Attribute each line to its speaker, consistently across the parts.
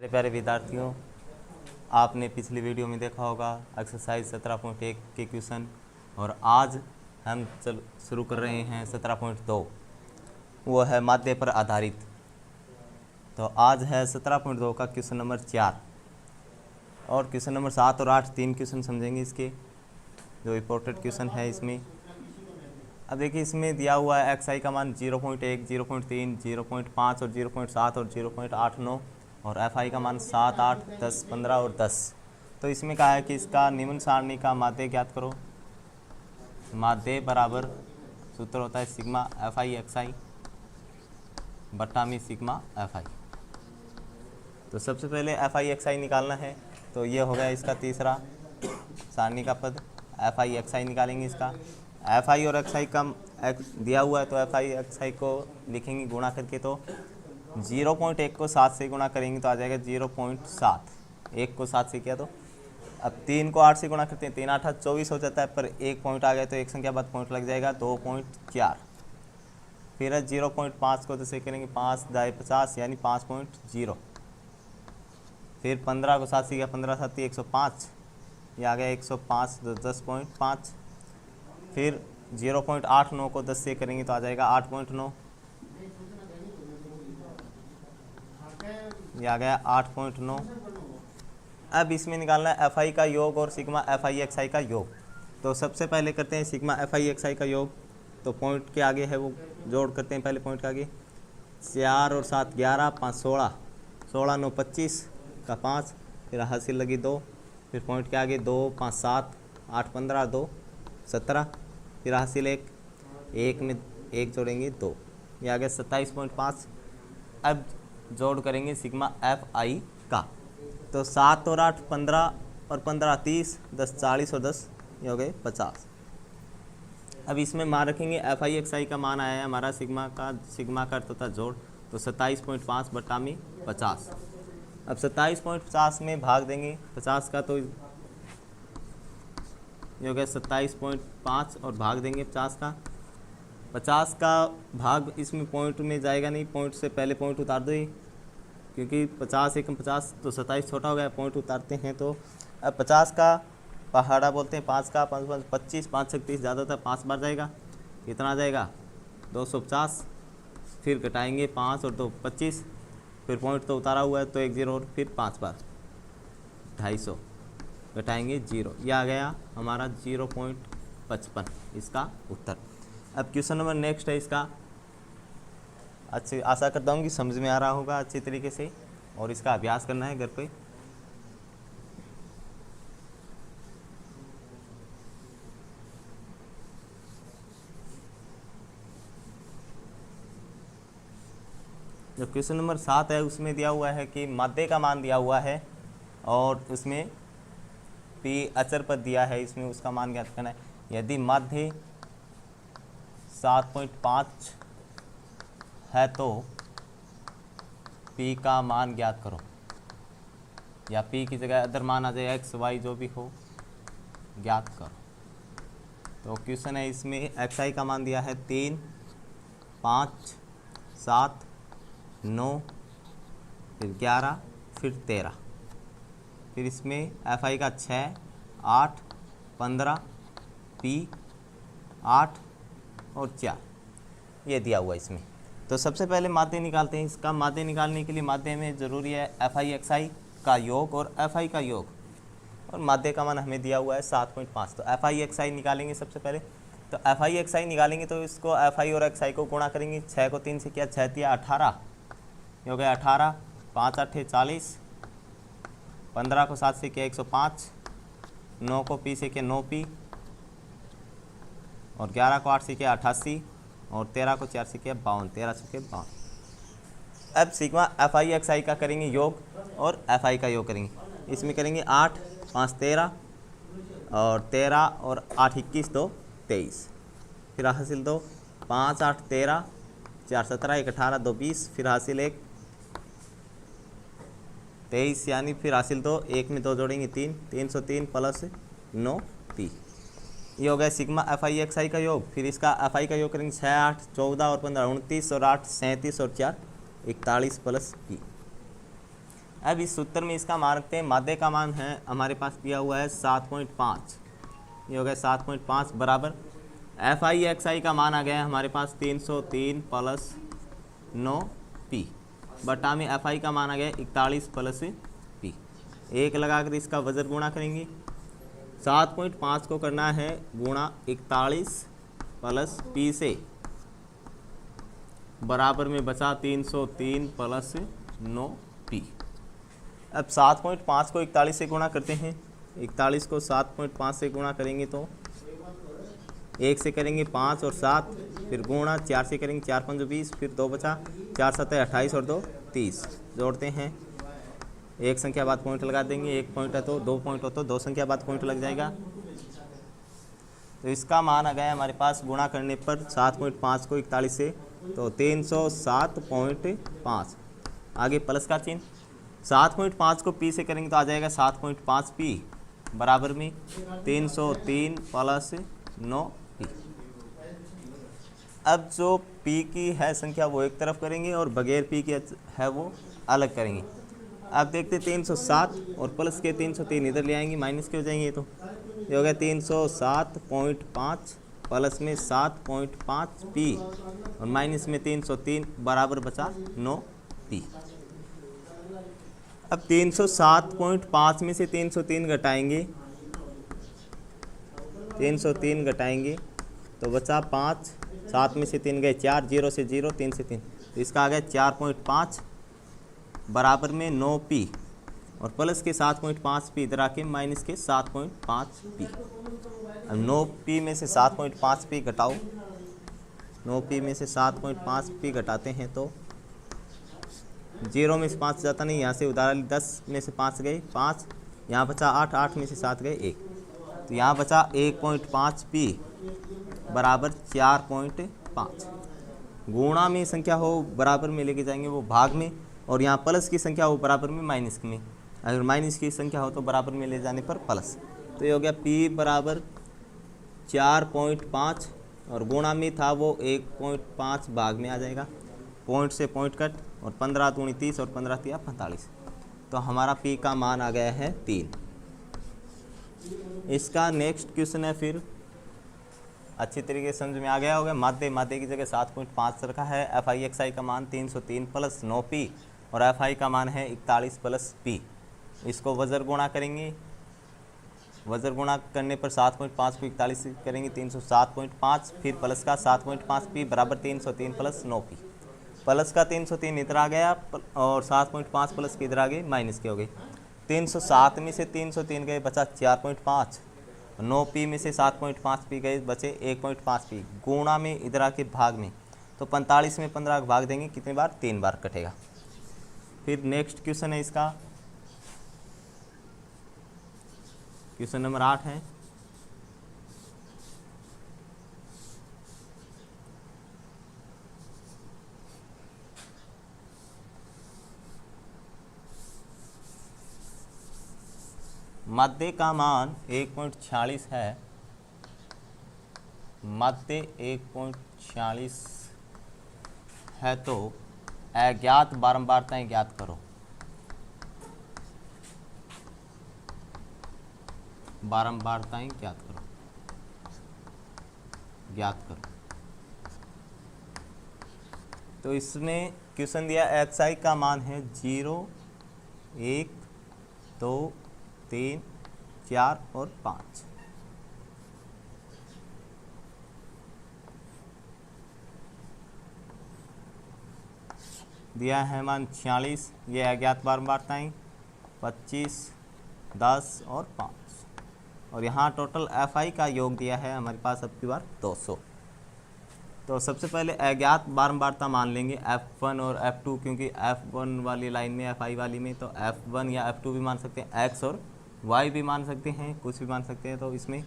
Speaker 1: मेरे प्यारे विद्यार्थियों, आपने पिछली वीडियो में देखा होगा एक्सरसाइज 17.1 के क्वेश्चन और आज हम शुरू कर रहे हैं 17.2। वो है माध्य पर आधारित। तो आज है 17.2 का क्वेश्चन नंबर 4 और क्वेश्चन नंबर 7 और 8 तीन क्वेश्चन समझेंगे इसके, जो इम्पोर्टेंट क्वेश्चन है इसमें। अब देखिए, इसमें दिया हुआ है एक्स आई का मान 0.1, 0.3, 0.5 और 0.7 और 0.89 और एफ आई का मान 7, 8, 10, 15 और 10। तो इसमें कहा है कि इसका निम्न सारणी का माध्य ज्ञात करो। माध्य बराबर सूत्र होता है सिग्मा एफ आई एक्स आई बट्टा में सिग्मा एफ आई। तो सबसे पहले एफ आई एक्स आई निकालना है। तो ये हो गया इसका तीसरा सारणी का पद। एफ आई एक्स आई निकालेंगे इसका। एफ आई और एक्स आई का दिया हुआ है तो एफ आई एक्स आई को लिखेंगे गुणा करके। तो 0.1 को 7 से गुणा करेंगे तो आ जाएगा 0.7। 1 को 7 से किया तो अब 3 को 8 से गुणा करते हैं, 3 8 24 हो जाता है, पर एक पॉइंट आ गया तो एक संख्या बाद पॉइंट लग जाएगा 2.4। फिर है 0.5 को 10 से करेंगे, 5 दाए 50 यानी 5.0। फिर 15 को 7 से किया, 15 7 105, ये आ गया 105 10.5। फिर 0.89 को 10 से करेंगे तो आ जाएगा 8.9, ये आ गया 8.9। अब इसमें निकालना है एफ आई का योग और सिग्मा एफ आई एक्स आई का योग। तो सबसे पहले करते हैं सिग्मा एफ आई एक्स आई का योग। तो पॉइंट के आगे है वो जोड़ करते हैं। पहले पॉइंट के आगे 4 और 7 11, 5 16, 16 9 25 का 5, फिर हासिल लगी 2, फिर पॉइंट के आगे 2 5 7 8 15 2 17, फिर हासिल 1, 1 में 1 जोड़ेंगे 2, ये आ गया 27.5। अब जोड़ करेंगे सिग्मा एफ आई का। तो 7 और 8 15 और 15 30, 10 40 और 10 ये हो गए 50। अब इसमें मान रखेंगे एफ आई एक्स आई का मान आया है हमारा सिग्मा का अर्थ होता है जोड़। तो 27.5 बटा में 50। अब 27.50 में भाग देंगे 50 का, तो ये हो गया 27.5 और भाग देंगे 50 का। 50 का भाग इसमें पॉइंट में जाएगा नहीं, पॉइंट से पहले पॉइंट उतार दो ही, क्योंकि 50 एकम 50 तो 27 छोटा हो गया, पॉइंट उतारते हैं। तो अब 50 का पहाड़ा बोलते हैं, 5 का 5 5 25, 5 36 ज़्यादा था, 5 बार जाएगा, कितना आ जाएगा 250। फिर घटाएंगे 5 और 2 25, फिर पॉइंट तो उतारा हुआ है तो 1 0 और फिर 5 बार 250, घटाएंगे 0, यह आ गया हमारा 0.55 इसका उत्तर। अब क्वेश्चन नंबर नेक्स्ट है इसका। अच्छे आशा करता हूँ कि समझ में आ रहा होगा अच्छे तरीके से, और इसका अभ्यास करना है घर पे। जो क्वेश्चन नंबर 7 है उसमें दिया हुआ है कि माध्य का मान दिया हुआ है और उसमें पी अचर पद दिया है, इसमें उसका मान ज्ञात करना है। यदि माध्य 7.5 है तो पी का मान ज्ञात करो, या पी की जगह अदर मान आ जाए, एक्स वाई जो भी हो ज्ञात करो। तो क्वेश्चन है इसमें एक्स आई का मान दिया है 3 5 7 9 फिर 11 फिर 13, फिर इसमें एफ आई का 6 8 15 पी 8 और 4 ये दिया हुआ इसमें। तो सबसे पहले माध्य निकालते हैं। इसका माध्य निकालने के लिए माध्य में ज़रूरी है एफ आई एक्स आई का योग और एफ आई का योग, और माध्य का मान हमें दिया हुआ है 7.5। तो एफ आई एक्स आई निकालेंगे सबसे पहले। तो एफ आई एक्स आई निकालेंगे तो इसको एफ आई और एक्स आई को गुणा करेंगे। 6 को 3 से किया, 6 तिया 18, ये हो गया 18, 5 8 40, 15 को 7 से किया 105, 9 को पी से किया 9 पी, और 11 को 8 से किया 88, और 13 को 4 से किया 52, 13 से किया 52। अब सिग्मा एफ आई एक्स आई का करेंगे योग और एफ आई का योग करेंगे। इसमें करेंगे 8 5 13 और 13 और 8 21 2 23, फिर हासिल 2 5 8 13 4 17 1 18 2 20, फिर हासिल 1 23 यानी फिर हासिल 2, 1 में 2 जोड़ेंगे 3, 303 प्लस 9 पी, ये हो गया सिग्मा एफ आई एक्स आई का योग। फिर इसका एफ आई का योग करेंगे 6 8 14 और 15 29 और 8 37 और 4 41 प्लस पी। अब इस सूत्र में इसका मान रखते हैं। माध्य का मान है हमारे पास दिया हुआ है 7.5, ये हो गया 7.5 बराबर एफ आई एक्स आई का मान आ गया है हमारे पास 303 प्लस 9p बटा में एफ आई का मान आ गया 41 प्लस p। एक लगाकर इसका वजन गुणा करेंगे। 7.5 को करना है गुणा 41 प्लस p से, बराबर में बचा 303 प्लस 9p। अब 7.5 को 41 से गुणा करते हैं। 41 को 7.5 से गुणा करेंगे तो 1 से करेंगे 5 और 7, फिर गुणा 4 से करेंगे 4 5 20, फिर 2 बचा, 4 7 28 और 2 30। जोड़ते हैं, एक संख्या बाद पॉइंट लगा देंगे, एक पॉइंट है तो 2 पॉइंट हो तो 2 संख्या बाद पॉइंट लग जाएगा। तो इसका मान आ गया हमारे पास गुणा करने पर 7.5 को 41 से तो 307.5। आगे प्लस का चिन्ह, 7.5 को p से करेंगे तो आ जाएगा 7.5p बराबर में 303 प्लस 9p। अब जो p की है संख्या वो एक तरफ करेंगे और बगैर p की है वो अलग करेंगे। अब देखते 307 और प्लस के 303 इधर ले आएंगे, माइनस के हो जाएंगे। तो ये हो गया 307.5 प्लस में 7.5p और माइनस में 303 बराबर बचा 9p। अब 307.5 में से 303 घटाएंगे, 303 घटाएंगे तो बचा 5, 7 में से 3 गए 4, 0 से 0, 3 से 3, तो इसका आ गया 4.5 बराबर में 9p और प्लस के 7.5p इधर आके माइनस के 7.5p। अब 9p में से 7.5p घटाओ, 9p में से 7.5p घटाते हैं तो 0 में से 5 जाता नहीं, यहाँ से उधार 10 में से 5 गए 5, यहाँ बचा 8, 8 में से 7 गए 1, तो यहाँ बचा 1.5p बराबर 4.5। गुणा में संख्या हो बराबर में लेके जाएंगे वो भाग में, और यहाँ प्लस की संख्या हो बराबर में माइनस में। अगर माइनस की संख्या हो तो बराबर में ले जाने पर प्लस। तो ये हो गया p बराबर 4.5 और गुणा में था वो 1.5 भाग में आ जाएगा, पॉइंट से पॉइंट कट, और 15 दूनी 30 और 15 तिया 45। तो हमारा p का मान आ गया है 3। इसका नेक्स्ट क्वेश्चन है, फिर अच्छी तरीके से समझ में आ गया होगा। माध्य की जगह 7.5 रखा है। एफ आई एक्स आई का मान 303 प्लस 9p और एफ आई का मान है 41 प्लस p। इसको वजर गुणा करेंगे, वजर गुणा करने पर 7.5 को 41 से करेंगे 307.5, फिर प्लस का 7.5p बराबर 303 प्लस 9p। प्लस का 303 इधर आ गया और 7.5 प्लस के इधर आ गए, माइनस के हो गए। 307 में से 303 गए, बचा 4.5, 9p में से 7.5p गए, बचे 1.5p। गुणा में इधर आके भाग में, तो 45 में 15 भाग देंगे, कितनी बार? 3 बार कटेगा। फिर नेक्स्ट क्वेश्चन है इसका, क्वेश्चन नंबर 8 है। माध्य का मान 1.46 है। माध्य 1.46 है तो अज्ञात बारंबारताएं ज्ञात करो। बारंबारताएं ज्ञात करो, ज्ञात करो। तो इसमें क्वेश्चन दिया एक्स आई का मान है 0, 1, 2, 3, 4 और 5। दिया है मान 46, ये अज्ञात बारंबारताएं 25, 10 और 5, और यहाँ टोटल एफ आई का योग दिया है हमारे पास अब की बार 200। तो सबसे पहले अज्ञात बारंबारता मान लेंगे F1 और F2, क्योंकि F1 वाली लाइन में Fi वाली में तो F1 या F2 भी मान सकते हैं, X और Y भी मान सकते हैं, कुछ भी मान सकते हैं। तो इसमें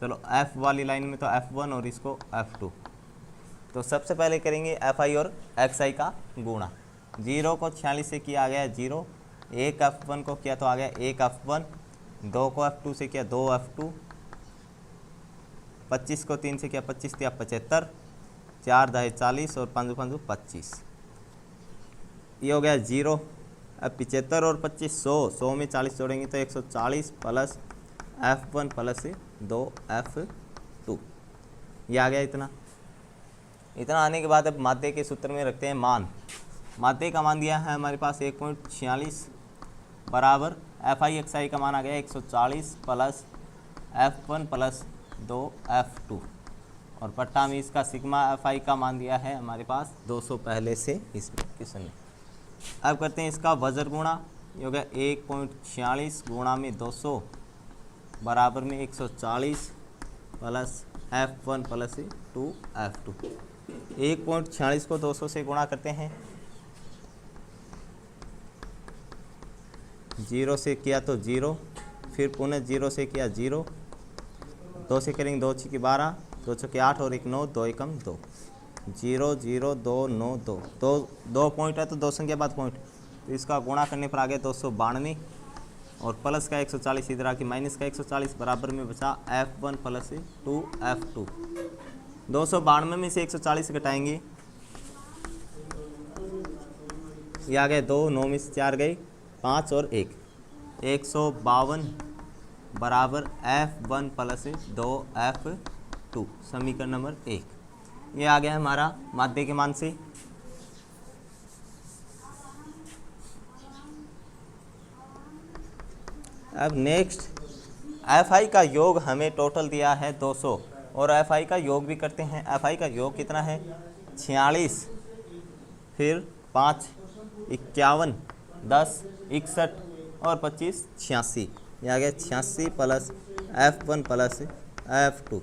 Speaker 1: चलो F वाली लाइन में तो F1 और इसको F2। तो सबसे पहले करेंगे Fi और Xi का गुणा। 0 को 46 से किया गया 0, 1 F1 को किया तो आ गया 1 F1, 2 को F2 से किया 2 F2, 25 को 3 से किया 25 या 75, 4 10 40 और 5 5 25। ये हो गया 0 अब 75 और 25 100 में 40 जोड़ेंगे तो 140 प्लस F1 प्लस 2F2, ये आ गया इतना। इतना आने के बाद अब माध्य के सूत्र में रखते हैं मान। माध्य का मान दिया है हमारे पास 1.46 बराबर FI का मान आ गया 140 प्लस F1 प्लस 2F2, और पट्टा में इसका सिग्मा FI का मान दिया है हमारे पास 200 पहले से इस क्वेश्चन में। अब करते हैं इसका वज्र गुणा, ये हो गया 1.46 गुणा में 200 बराबर में 140 प्लस F1 प्लस 2F2। 1.46 को 200 से गुणा करते हैं, 0 से किया तो 0, फिर पुनः 0 से किया 0, 2 से करेंगे 2 6 12, 2 6 8 और 1 9, 2 एकम 2, 0 0 2 9 2, 2 पॉइंट है तो 2 संख्या बाद पॉइंट, तो इसका गुणा करने पर आ गया 292, और प्लस का 140 इधर आके माइनस का 140 बराबर में बचा F1 प्लस 2F2। 292 में से 140 घटाएंगे, ये आ गए 2, 9 में से 4 गए 5 और 1, 152 बराबर F1 प्लस 2F2, समीकरण नंबर 1। ये आ गया हमारा माध्य के मान से। अब नेक्स्ट FI का योग हमें टोटल दिया है 200, और FI का योग भी करते हैं। FI का योग कितना है 46, फिर 5 51 10 61 और 25 86, ये आ गया 86 प्लस F1 प्लस F2,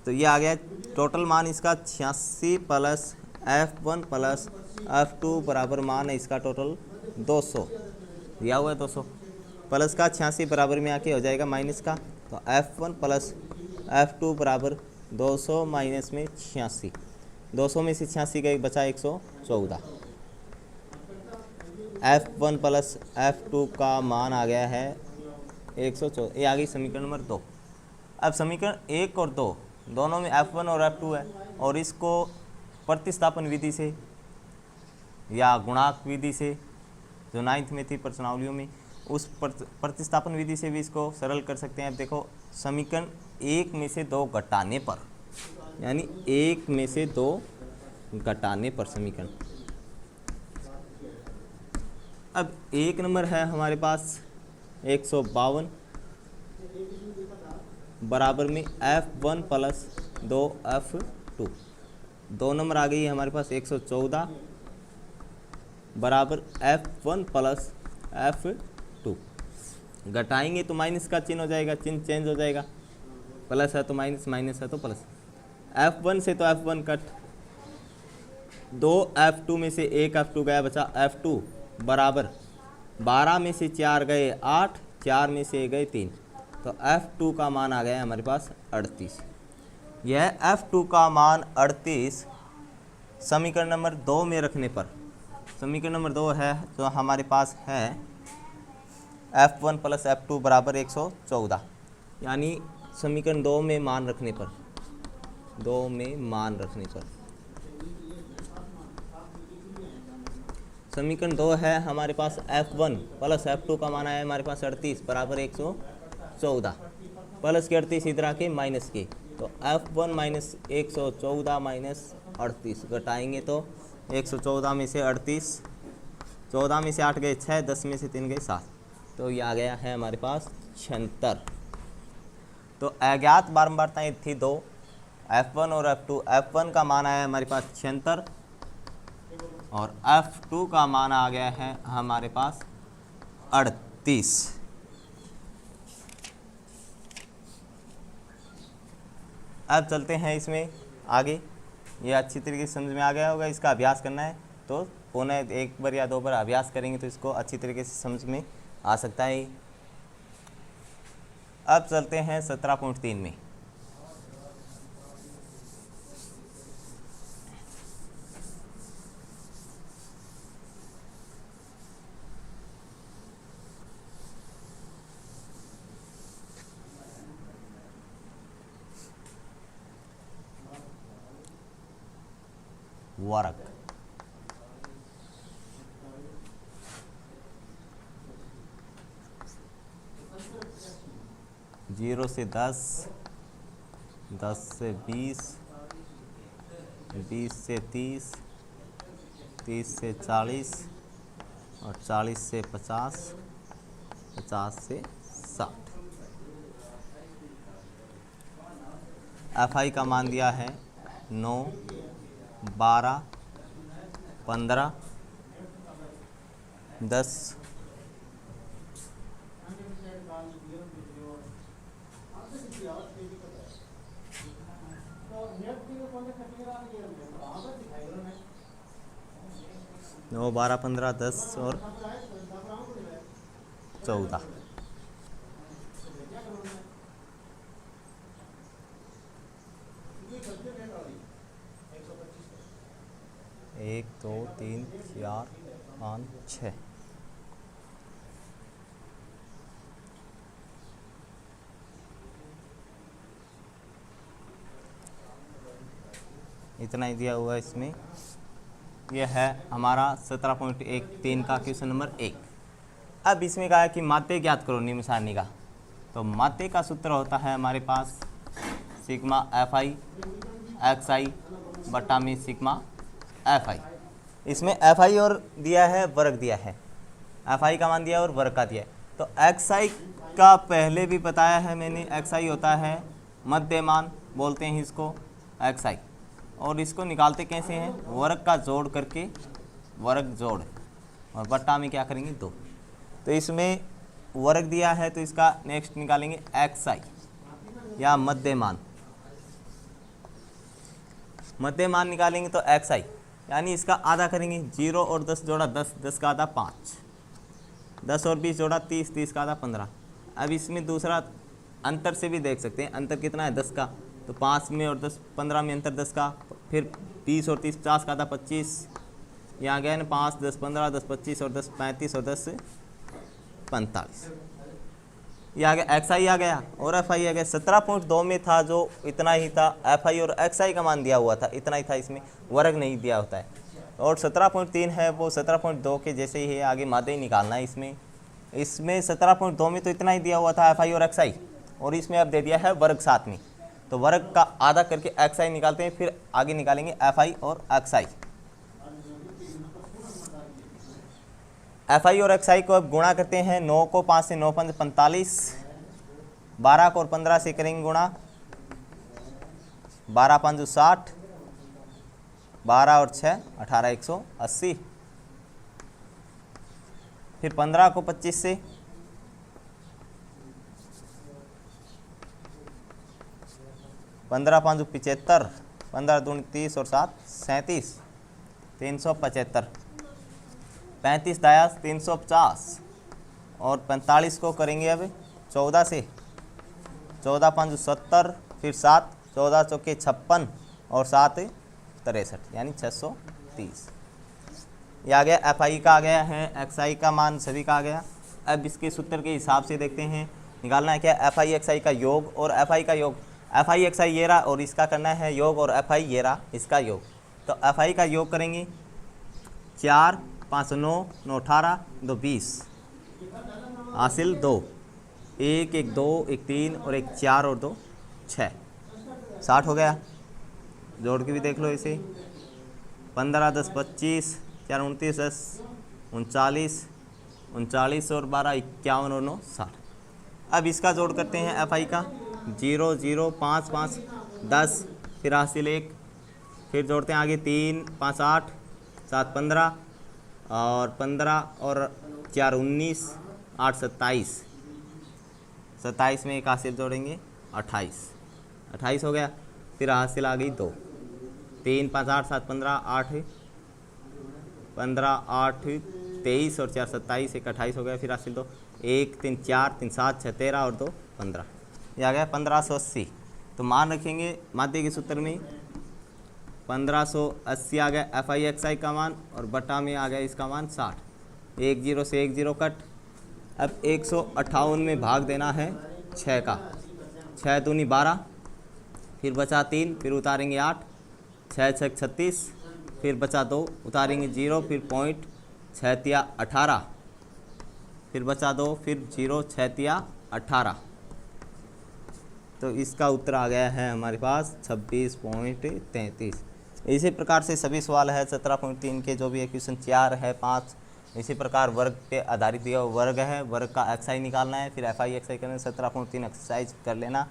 Speaker 1: तो ये आ गया टोटल मान इसका 86 प्लस F1 प्लस F2 बराबर मान है इसका टोटल 200 दिया हुआ है। 200 प्लस का 86 बराबर में आके हो जाएगा माइनस का, तो F1 प्लस F2 बराबर 200 माइनस में 86, 200 में से 86 गए बचा 114। F1 प्लस F2 का मान आ गया है 114, ये आ गई समीकरण नंबर 2। अब समीकरण 1 और 2 दोनों में F1 और F2 है, और इसको प्रतिस्थापन विधि से या गुणांक विधि से जो 9th में थी प्रश्नावलियों में, उस प्रतिस्थापन विधि से भी इसको सरल कर सकते हैं। अब देखो समीकरण 1 में से 2 घटाने पर, यानी 1 में से 2 घटाने पर समीकरण, अब 1 नंबर है हमारे पास 152 बराबर में F1 प्लस 2F2, 2 नंबर आ गई है हमारे पास 114 बराबर F1 प्लस F2, घटाएंगे तो माइनस का चिन्ह हो जाएगा, चिन्ह चेंज हो जाएगा, प्लस है तो माइनस, माइनस है तो प्लस। F1 से तो F1 कट, 2 F2 में से 1 F2 गया, बचा F2 बराबर 12 में से 4 गए 8, 4 में से गए 3, तो F2 का मान आ गया हमारे पास 38। यह F2 का मान 38 समीकरण नंबर 2 में रखने पर, समीकरण नंबर 2 है जो हमारे पास है F1 प्लस F2 बराबर 114, यानी समीकरण 2 में मान रखने पर, 2 में मान रखने पर समीकरण 2 है हमारे पास F1 प्लस F2 का मान आया हमारे पास 38 बराबर 114, प्लस के 38 इधर आके माइनस के, तो F1 माइनस 114 माइनस 38, घटाएंगे तो 114 में से 38, 14 में से 8 गए 6, 10 में से 3 गए 7, तो ये आ गया है हमारे पास 76। तो अज्ञात बारंबारताएं थी 2, F1 और F2। F1 का मान आया हमारे पास 76 और F2 का मान आ गया है हमारे पास 38। अब चलते हैं इसमें आगे, ये अच्छी तरीके से समझ में आ गया होगा। इसका अभ्यास करना है तो पुनः 1 बार या 2 बार अभ्यास करेंगे तो इसको अच्छी तरीके से समझ में आ सकता है। अब चलते हैं 17.3 में। वर्क 0 से 10, 10 से 20, 20 से 30, 30 से 40 और 40 से 50, 50 से 60। FI का मान दिया है 9, 12, 15, 10, 9, 12, 15, 10 और 14। एक, दो, तीन, चार, 5, 6। इतना ही दिया हुआ है इसमें। यह है हमारा 17.13 का क्वेश्चन नंबर 1। अब इसमें कहा है कि मात्रा ज्ञात करो निम्न सारणी का। तो मात्रा का सूत्र होता है हमारे पास सिग्मा FI XI बटा में सिग्मा FI। इसमें FI और दिया है, वर्ग दिया है, FI का मान दिया और वर्ग का दिया है। तो XI का पहले भी बताया है मैंने, XI होता है मध्यमान, बोलते हैं इसको XI। और इसको निकालते कैसे हैं, वर्ग का जोड़ करके, वर्ग जोड़, और बट्टा में क्या करेंगे 2। तो इसमें वर्ग दिया है तो इसका नेक्स्ट निकालेंगे XI या मध्यमान। मध्यमान निकालेंगे तो XI, यानी इसका आधा करेंगे। 0 और 10 जोड़ा 10, 10 का आधा 5, 10 और 20 जोड़ा 30, 30 का आधा 15। अब इसमें दूसरा अंतर से भी देख सकते हैं, अंतर कितना है 10 का, तो 5 में और 10, 15 में अंतर 10 का। फिर 20 और 30, 50 का आधा 25, यहाँ गया ना 5, 10, 15, 10, 25 और 10, 35 और 10, 45। ये आ गया XI आ गया और FI आ गया। 17.2 में था जो इतना ही था, FI और XI का मान दिया हुआ था, इतना ही था, इसमें वर्ग नहीं दिया होता है। और 17.3 है वो 17.2 के जैसे ही है, आगे माध्य ही निकालना है इसमें। इसमें 17.2 में तो इतना ही दिया हुआ था FI और XI, और इसमें अब दे दिया है वर्ग साथ में, तो वर्ग का आधा करके XI निकालते हैं, फिर आगे निकालेंगे FI और XI। FI और XI को अब गुणा करते हैं। 9 को 5 से 9 5 45, 12 को और 15 से करेंगे गुणा, 12 5 60, 12 और 6 18 180। फिर 15 को 25 से, 15 5 75, 15 दूनी 30 और 7 37, 375, 35 दायास 350 और 45 को करेंगे अब 14 से, 14 5 70, फिर 7, 14 चौके 56 और 7 63, यानी 630। ये आ गया FI का आ गया है, XI का मान सभी का आ गया। अब इसके सूत्र के हिसाब से देखते हैं, निकालना है क्या FI XI का योग और FI का योग। FI XI ये रहा और इसका करना है योग, और FI ये रहा इसका योग। तो FI का योग करेंगे 4 5 9 9 18 2 20 हासिल 2, 1 1 2 1 3 और 1 4 और 2 6, 60 हो गया। जोड़ के भी देख लो इसे, 15 10 25, 4 29 10 39, 39 और 12 51 और 9 60। अब इसका जोड़ करते हैं FI का, 0 0 5 5 10, फिर हासिल 1, फिर जोड़ते हैं आगे 3 5 8 7 15 और 15 और 4 19, 8 27, 27 में एक हासिल जोड़ेंगे 28, 28 हो गया। फिर हासिल आ गई 2, 3 5 8 7 15 8 15 8 23 और 4 27, एक 28 हो गया। फिर हासिल 2, 1 3 4 3 7 6 13 और 2 15, ये आ गया 1580। तो मान रखेंगे माध्य के सूत्र में 1580 आ गया FI XI का मान, और बटा में आ गया इसका मान 60। 1 0 से 1 0 कट। अब 158 में भाग देना है 6 का, 6 दूनी 12, फिर बचा 3, फिर उतारेंगे 8, 6 6 36, फिर बचा 2, उतारेंगे 0, फिर पॉइंट 6 तिया 18, फिर बचा 2, फिर 0 6 तिया 18, तो इसका उत्तर आ गया है हमारे पास 26.33। इसी प्रकार से सभी सवाल है 17.3 के, जो भी इक्वेशन 4 है 5। इसी प्रकार वर्ग पे आधारित दिया वर्ग है, वर्ग का एक्स आई निकालना है, फिर एफ आई एक्स आई करना। 17.3 एक्सरसाइज कर लेना।